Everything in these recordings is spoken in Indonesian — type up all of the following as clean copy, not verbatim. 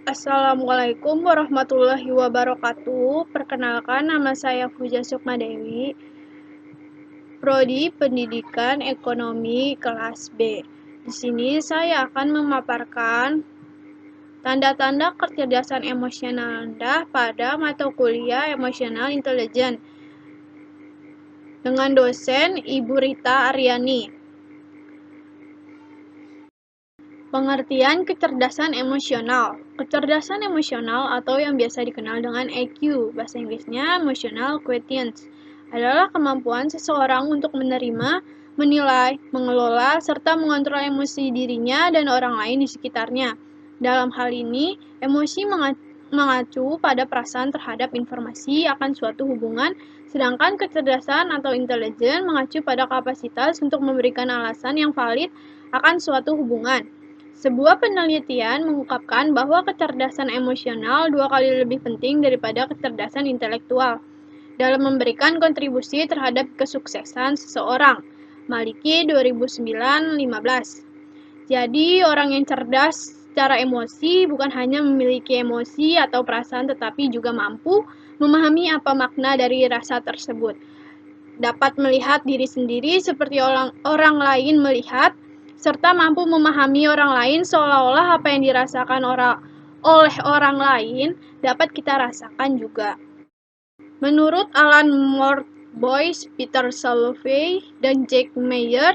Assalamualaikum warahmatullahi wabarakatuh. Perkenalkan, nama saya Fuja Sukmadewi, Prodi Pendidikan Ekonomi kelas B. Di sini saya akan memaparkan tanda-tanda kecerdasan emosional Anda pada mata kuliah Emotional Intelligence dengan dosen Ibu Rita Aryani. Pengertian kecerdasan emosional. Kecerdasan emosional atau yang biasa dikenal dengan EQ, bahasa Inggrisnya Emotional Quotient, adalah kemampuan seseorang untuk menerima, menilai, mengelola, serta mengontrol emosi dirinya dan orang lain di sekitarnya. Dalam hal ini, emosi mengacu pada perasaan terhadap informasi akan suatu hubungan, sedangkan kecerdasan atau intelijen mengacu pada kapasitas untuk memberikan alasan yang valid akan suatu hubungan. Sebuah penelitian mengungkapkan bahwa kecerdasan emosional 2 kali lebih penting daripada kecerdasan intelektual dalam memberikan kontribusi terhadap kesuksesan seseorang. Maliki 2009-15. Jadi, orang yang cerdas secara emosi bukan hanya memiliki emosi atau perasaan tetapi juga mampu memahami apa makna dari rasa tersebut. Dapat melihat diri sendiri seperti orang lain melihat, serta mampu memahami orang lain seolah-olah apa yang dirasakan oleh orang lain dapat kita rasakan juga. Menurut Alan Boyce, Peter Salovey, dan Jack Mayer,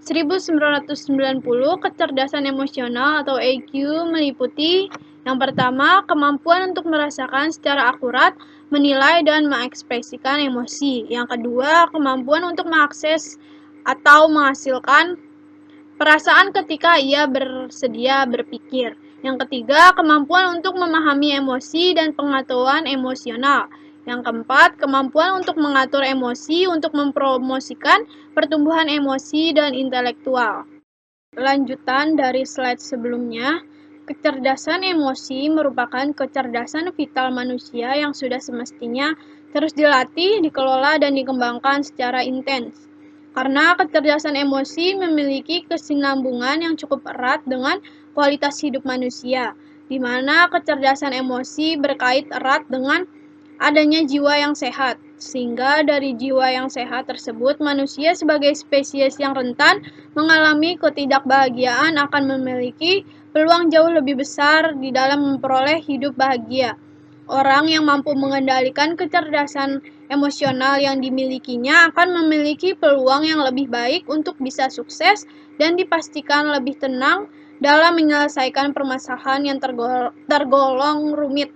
1990, kecerdasan emosional atau EQ meliputi yang pertama, kemampuan untuk merasakan secara akurat, menilai dan mengekspresikan emosi. Yang kedua, kemampuan untuk mengakses atau menghasilkan perasaan ketika ia bersedia berpikir. Yang ketiga, kemampuan untuk memahami emosi dan pengetahuan emosional. Yang keempat, kemampuan untuk mengatur emosi untuk mempromosikan pertumbuhan emosi dan intelektual. Lanjutan dari slide sebelumnya, kecerdasan emosi merupakan kecerdasan vital manusia yang sudah semestinya terus dilatih, dikelola, dan dikembangkan secara intens. Karena kecerdasan emosi memiliki kesinambungan yang cukup erat dengan kualitas hidup manusia, di mana kecerdasan emosi berkait erat dengan adanya jiwa yang sehat, sehingga dari jiwa yang sehat tersebut manusia sebagai spesies yang rentan mengalami ketidakbahagiaan akan memiliki peluang jauh lebih besar di dalam memperoleh hidup bahagia. Orang yang mampu mengendalikan kecerdasan emosional yang dimilikinya akan memiliki peluang yang lebih baik untuk bisa sukses dan dipastikan lebih tenang dalam menyelesaikan permasalahan yang tergolong rumit.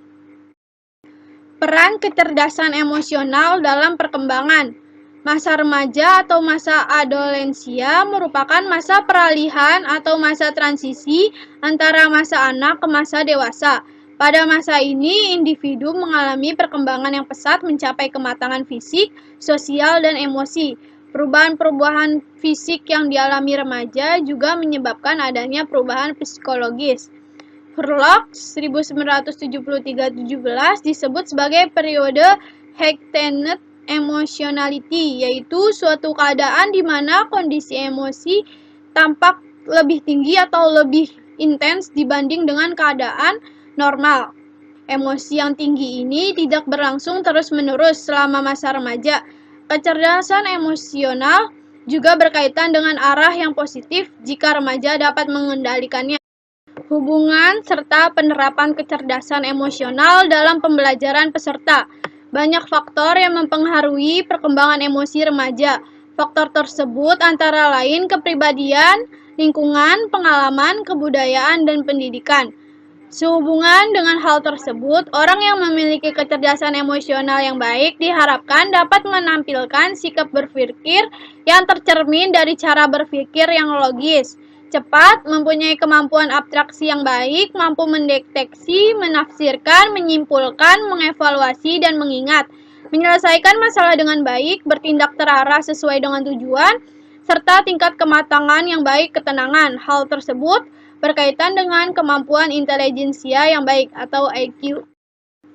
Peran kecerdasan emosional dalam perkembangan. Masa remaja atau masa adolensia merupakan masa peralihan atau masa transisi antara masa anak ke masa dewasa. Pada masa ini, individu mengalami perkembangan yang pesat mencapai kematangan fisik, sosial, dan emosi. Perubahan-perubahan fisik yang dialami remaja juga menyebabkan adanya perubahan psikologis. Hurlock 1973-17 disebut sebagai periode heightened emotionality, yaitu suatu keadaan di mana kondisi emosi tampak lebih tinggi atau lebih intens dibanding dengan keadaan normal. Emosi yang tinggi ini tidak berlangsung terus-menerus selama masa remaja. Kecerdasan emosional juga berkaitan dengan arah yang positif jika remaja dapat mengendalikannya. Hubungan serta penerapan kecerdasan emosional dalam pembelajaran peserta. Banyak faktor yang mempengaruhi perkembangan emosi remaja. Faktor tersebut antara lain kepribadian, lingkungan, pengalaman, kebudayaan, dan pendidikan. Sehubungan dengan hal tersebut, orang yang memiliki kecerdasan emosional yang baik diharapkan dapat menampilkan sikap berpikir yang tercermin dari cara berpikir yang logis, cepat, mempunyai kemampuan abstraksi yang baik, mampu mendeteksi, menafsirkan, menyimpulkan, mengevaluasi, dan mengingat, menyelesaikan masalah dengan baik, bertindak terarah sesuai dengan tujuan, serta tingkat kematangan yang baik ketenangan. Hal tersebut berkaitan dengan kemampuan intelijensia yang baik atau IQ.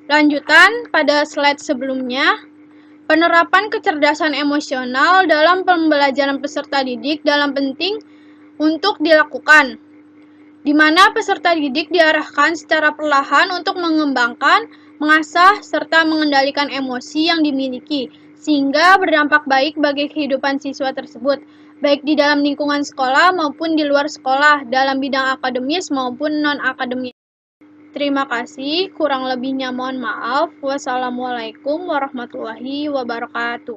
Lanjutan pada slide sebelumnya, penerapan kecerdasan emosional dalam pembelajaran peserta didik dalam penting untuk dilakukan. di mana peserta didik diarahkan secara perlahan untuk mengembangkan, mengasah, serta mengendalikan emosi yang dimiliki, sehingga berdampak baik bagi kehidupan siswa tersebut, baik di dalam lingkungan sekolah maupun di luar sekolah, dalam bidang akademis maupun non-akademis. Terima kasih, kurang lebihnya mohon maaf. Wassalamualaikum warahmatullahi wabarakatuh.